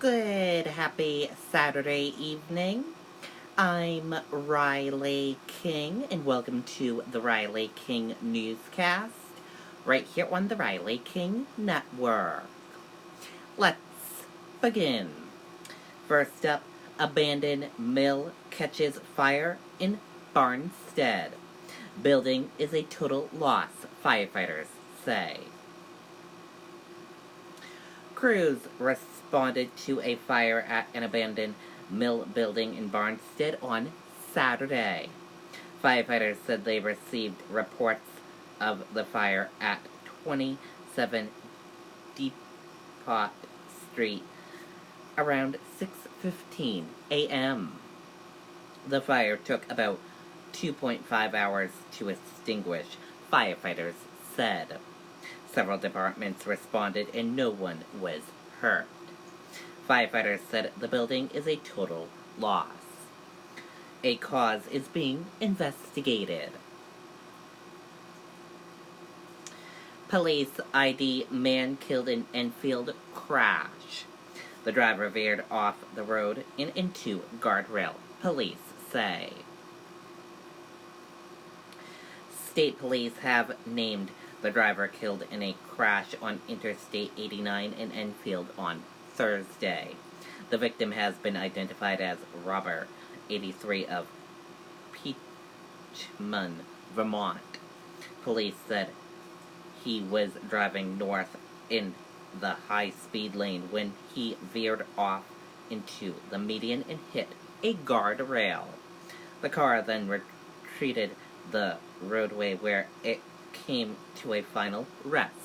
Good, happy Saturday evening. I'm Riley King, and welcome to the Riley King Newscast, right here on the Riley King Network. Let's begin. First up, abandoned mill catches fire in Barnstead. Building is a total loss, firefighters say. Crews responded to a fire at an abandoned mill building in Barnstead on Saturday. Firefighters said they received reports of the fire at 27 Depot Street around 6:15 a.m. The fire took about 2.5 hours to extinguish, firefighters said. Several departments responded and no one was hurt. Firefighters said the building is a total loss. A cause is being investigated. Police ID man killed in Enfield crash. The driver veered off the road and into guardrail, police say. State police have named the driver killed in a crash on Interstate 89 in Enfield on Thursday. The victim has been identified as Robert, 83, of Peachman, Vermont. Police said he was driving north in the high-speed lane when he veered off into the median and hit a guardrail. The car then retreated the roadway where it came to a final rest,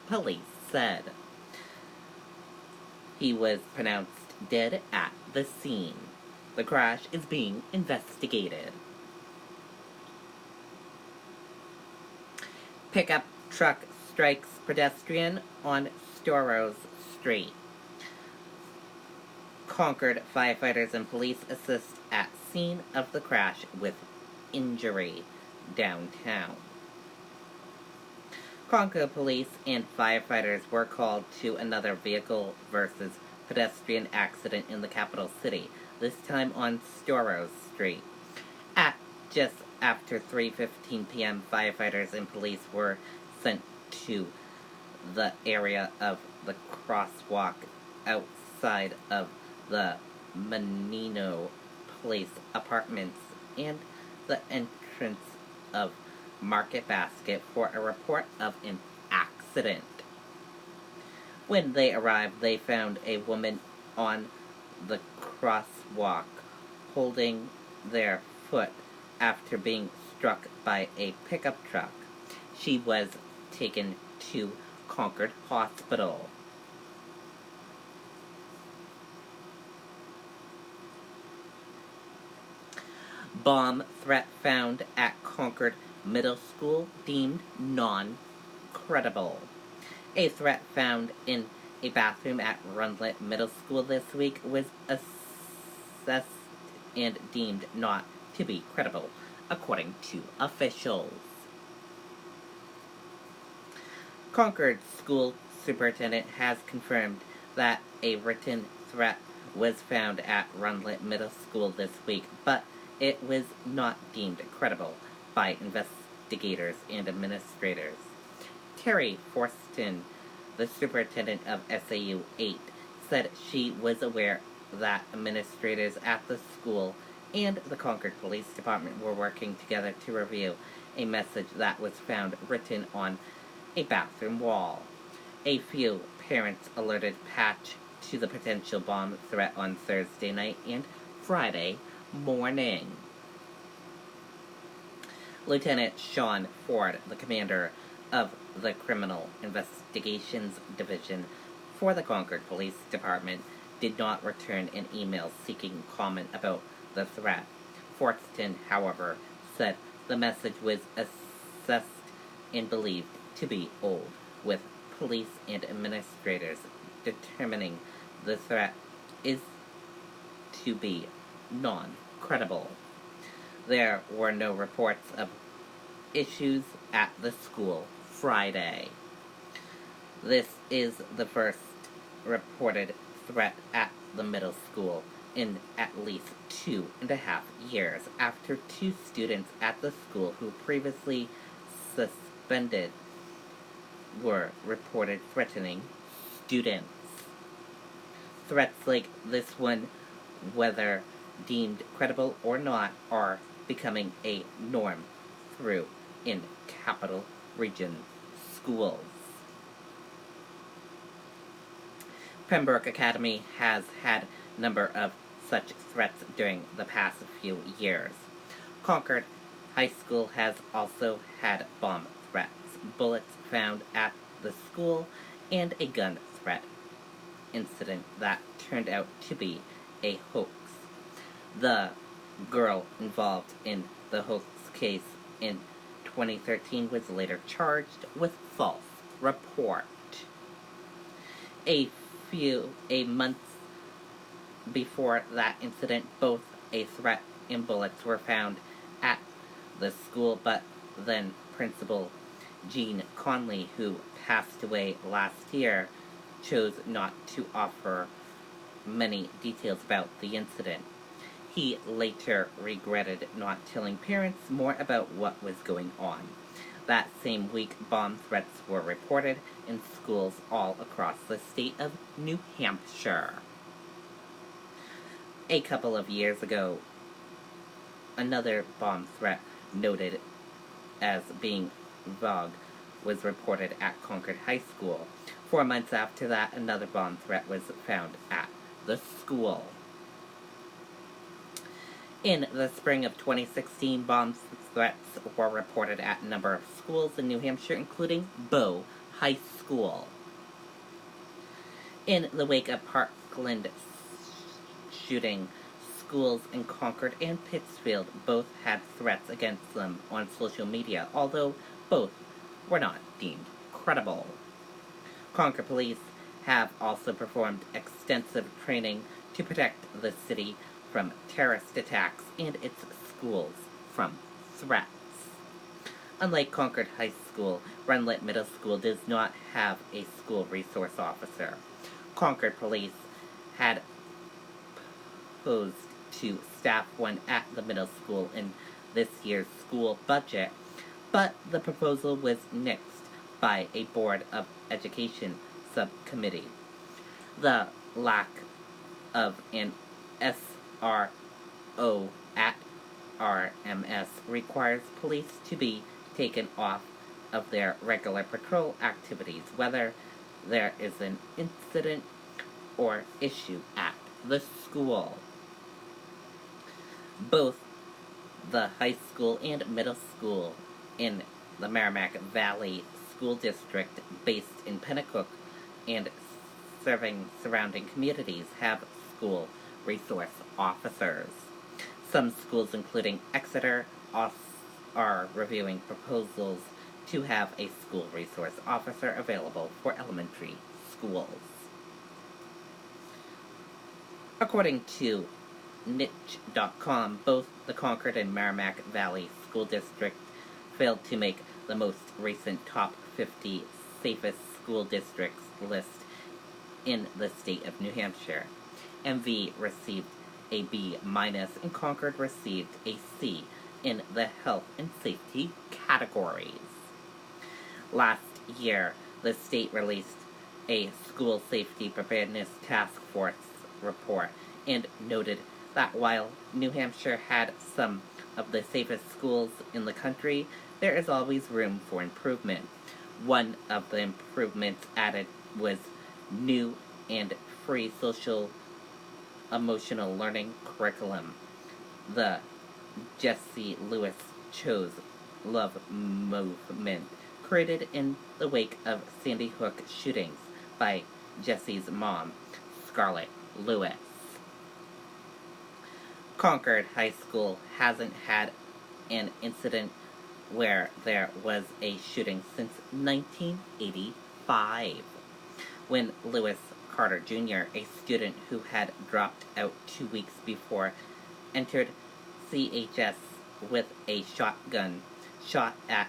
police said. He was pronounced dead at the scene. The crash is being investigated. Pickup truck strikes pedestrian on Storrow's Street. Concord firefighters and police assist at scene of the crash with injury downtown. Concord police and firefighters were called to another vehicle versus pedestrian accident in the capital city, this time on Storrow's Street. At just after 3:15 p.m., firefighters and police were sent to the area of the crosswalk outside of the Menino Place apartments and the entrance of Market Basket for a report of an accident. When they arrived, they found a woman on the crosswalk holding their foot after being struck by a pickup truck. She was taken to Concord Hospital. Bomb threat found at Concord Middle School deemed non-credible. A threat found in a bathroom at Rundlet Middle School this week was assessed and deemed not to be credible, according to officials. Concord School Superintendent has confirmed that a written threat was found at Rundlet Middle School this week, but it was not deemed credible by investigators and administrators. Terry Forston, the superintendent of SAU 8, said she was aware that administrators at the school and the Concord Police Department were working together to review a message that was found written on a bathroom wall. A few parents alerted Patch to the potential bomb threat on Thursday night and Friday morning. Lieutenant Sean Ford, the commander of the Criminal Investigations Division for the Concord Police Department, did not return an email seeking comment about the threat. Forston, however, said the message was assessed and believed to be old, with police and administrators determining the threat is to be non-credible. There were no reports of issues at the school Friday. This is the first reported threat at the middle school in at least 2.5 years after 2 students at the school who previously suspended were reported threatening students. Threats like this one, whether deemed credible or not, are becoming a norm through in Capital Region schools. Pembroke Academy has had a number of such threats during the past few years. Concord High School has also had bomb threats, bullets found at the school, and a gun threat incident that turned out to be a hoax. The girl involved in the hoax case in 2013 was later charged with false report. A month before that incident, both a threat and bullets were found at the school, but then Principal Gene Conley, who passed away last year, chose not to offer many details about the incident. He later regretted not telling parents more about what was going on. That same week, bomb threats were reported in schools all across the state of New Hampshire. A couple of years ago, another bomb threat noted as being vague was reported at Concord High School. 4 months after that, another bomb threat was found at the school. In the spring of 2016, bomb threats were reported at a number of schools in New Hampshire, including Bow High School. In the wake of Parkland shooting, schools in Concord and Pittsfield both had threats against them on social media, although both were not deemed credible. Concord police have also performed extensive training to protect the city from terrorist attacks and its schools from threats. Unlike Concord High School, Runlet Middle School does not have a school resource officer. Concord police had proposed to staff one at the middle school in this year's school budget, but the proposal was nixed by a Board of Education subcommittee. The lack of an SRO at RMS requires police to be taken off of their regular patrol activities, whether there is an incident or issue at the school. Both the high school and middle school in the Merrimack Valley School District, based in Pennacook and serving surrounding communities, have school resource officers. Some schools, including Exeter, are reviewing proposals to have a school resource officer available for elementary schools. According to niche.com, both the Concord and Merrimack Valley School District failed to make the most recent top 50 safest school districts list in the state of New Hampshire. MV received a B- and Concord received a C in the health and safety categories. Last year, the state released a school safety preparedness task force report and noted that while New Hampshire had some of the safest schools in the country, there is always room for improvement. One of the improvements added was new and free social emotional learning curriculum. The Jesse Lewis Chose Love movement, created in the wake of Sandy Hook shootings by Jesse's mom, Scarlett Lewis. Concord High School hasn't had an incident where there was a shooting since 1985, when Lewis Carter Jr., a student who had dropped out 2 weeks before, entered CHS with a shotgun, shot at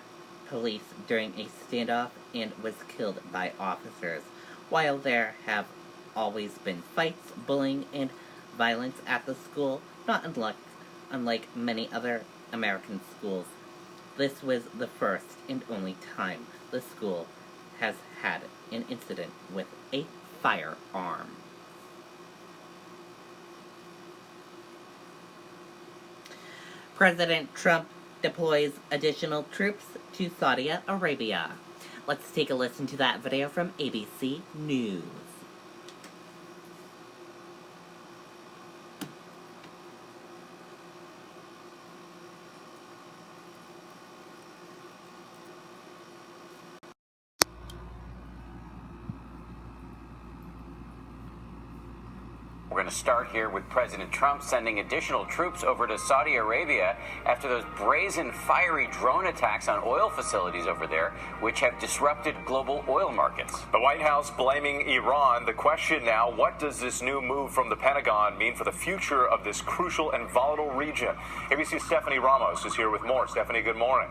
police during a standoff, and was killed by officers. While there have always been fights, bullying, and violence at the school, not unlike many other American schools. This was the first and only time the school has had an incident with a firearm. President Trump deploys additional troops to Saudi Arabia. Let's take a listen to that video from ABC News. We're going to start here with President Trump sending additional troops over to Saudi Arabia after those brazen, fiery drone attacks on oil facilities over there, which have disrupted global oil markets. The White House blaming Iran. The question now, what does this new move from the Pentagon mean for the future of this crucial and volatile region? ABC's Stephanie Ramos is here with more. Stephanie, good morning.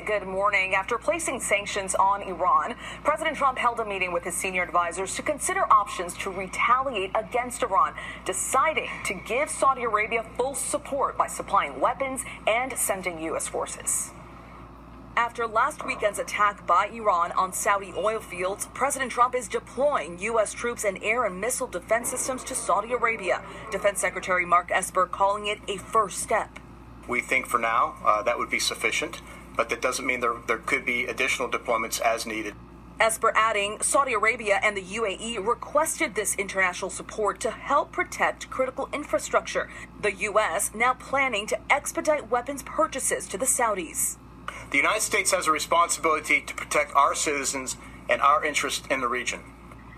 Good morning. After placing sanctions on Iran, President Trump held a meeting with his senior advisors to consider options to retaliate against Iran, deciding to give Saudi Arabia full support by supplying weapons and sending U.S. forces. After last weekend's attack by Iran on Saudi oil fields, President Trump is deploying U.S. troops and air and missile defense systems to Saudi Arabia. Defense Secretary Mark Esper calling it a first step. We think for now that would be sufficient, but that doesn't mean there could be additional deployments as needed. Esper adding, Saudi Arabia and the UAE requested this international support to help protect critical infrastructure. The U.S. now planning to expedite weapons purchases to the Saudis. The United States has a responsibility to protect our citizens and our interest in the region.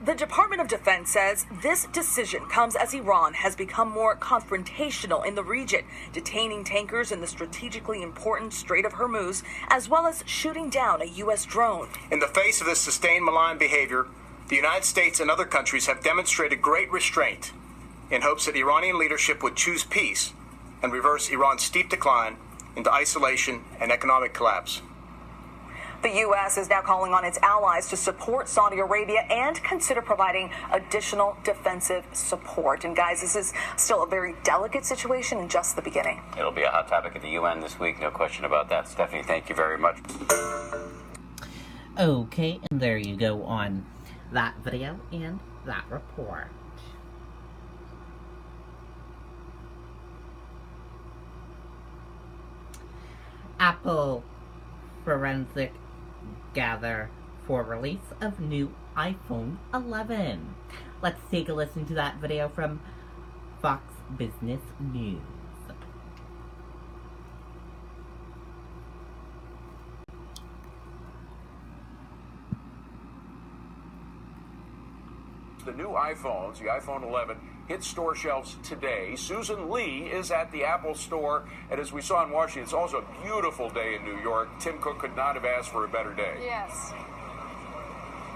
The Department of Defense says this decision comes as Iran has become more confrontational in the region, detaining tankers in the strategically important Strait of Hormuz, as well as shooting down a U.S. drone. In the face of this sustained malign behavior, the United States and other countries have demonstrated great restraint in hopes that Iranian leadership would choose peace and reverse Iran's steep decline into isolation and economic collapse. The U.S. is now calling on its allies to support Saudi Arabia and consider providing additional defensive support. And guys, this is still a very delicate situation and just the beginning. It'll be a hot topic at the UN this week, no question about that. Stephanie, thank you very much. Okay, and there you go on that video and that report. Apple forensic gather for release of new iPhone 11. Let's take a listen to that video from Fox Business News. The new iPhones, the iPhone 11, hit store shelves today. Susan Lee is at the Apple store, and as we saw in Washington, it's also a beautiful day in New York. Tim Cook could not have asked for a better day. Yes.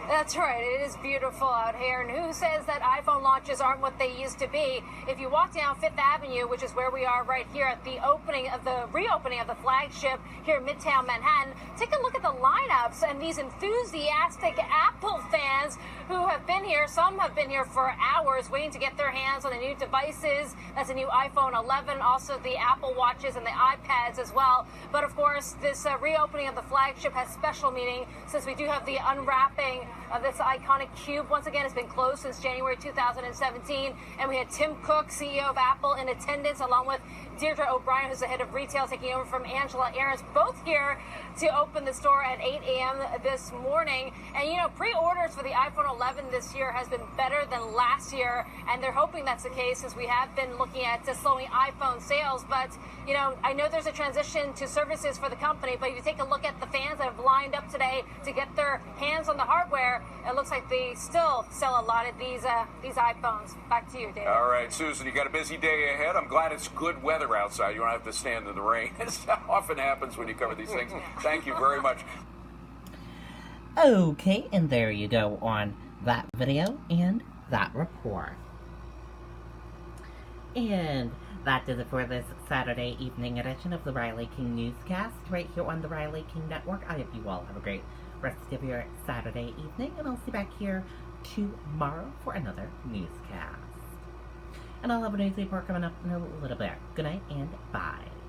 That's right. It is beautiful out here. And who says that iPhone launches aren't what they used to be? If you walk down Fifth Avenue, which is where we are right here at the reopening of the flagship here in Midtown Manhattan, take a look at the lineups and these enthusiastic Apple fans who have been here. Some have been here for hours waiting to get their hands on the new devices. That's a new iPhone 11, also the Apple Watches and the iPads as well. But of course, this reopening of the flagship has special meaning since we do have the unwrapping of this iconic cube. Once again, it's been closed since January 2017, and we had Tim Cook, CEO of Apple, in attendance, along with Deirdre O'Brien, who's the head of retail, taking over from Angela Ahrens, both here to open the store at 8 a.m. this morning. And, you know, pre-orders for the iPhone 11 this year has been better than last year, and they're hoping that's the case since we have been looking at slowing iPhone sales. But, you know, I know there's a transition to services for the company, but if you take a look at the fans that have lined up today to get their hands on the hardware, it looks like they still sell a lot of these iPhones. Back to you, David. All right, Susan, you got a busy day ahead. I'm glad it's good weather outside. You don't have to stand in the rain. It often happens when you cover these things. Thank you very much. Okay, and there you go on that video and that report. And that does it for this Saturday evening edition of the Riley King Newscast right here on the Riley King Network. I hope you all have a great rest of your Saturday evening, and I'll see you back here tomorrow for another newscast. And I'll have a news report coming up in a little bit. Good night and bye.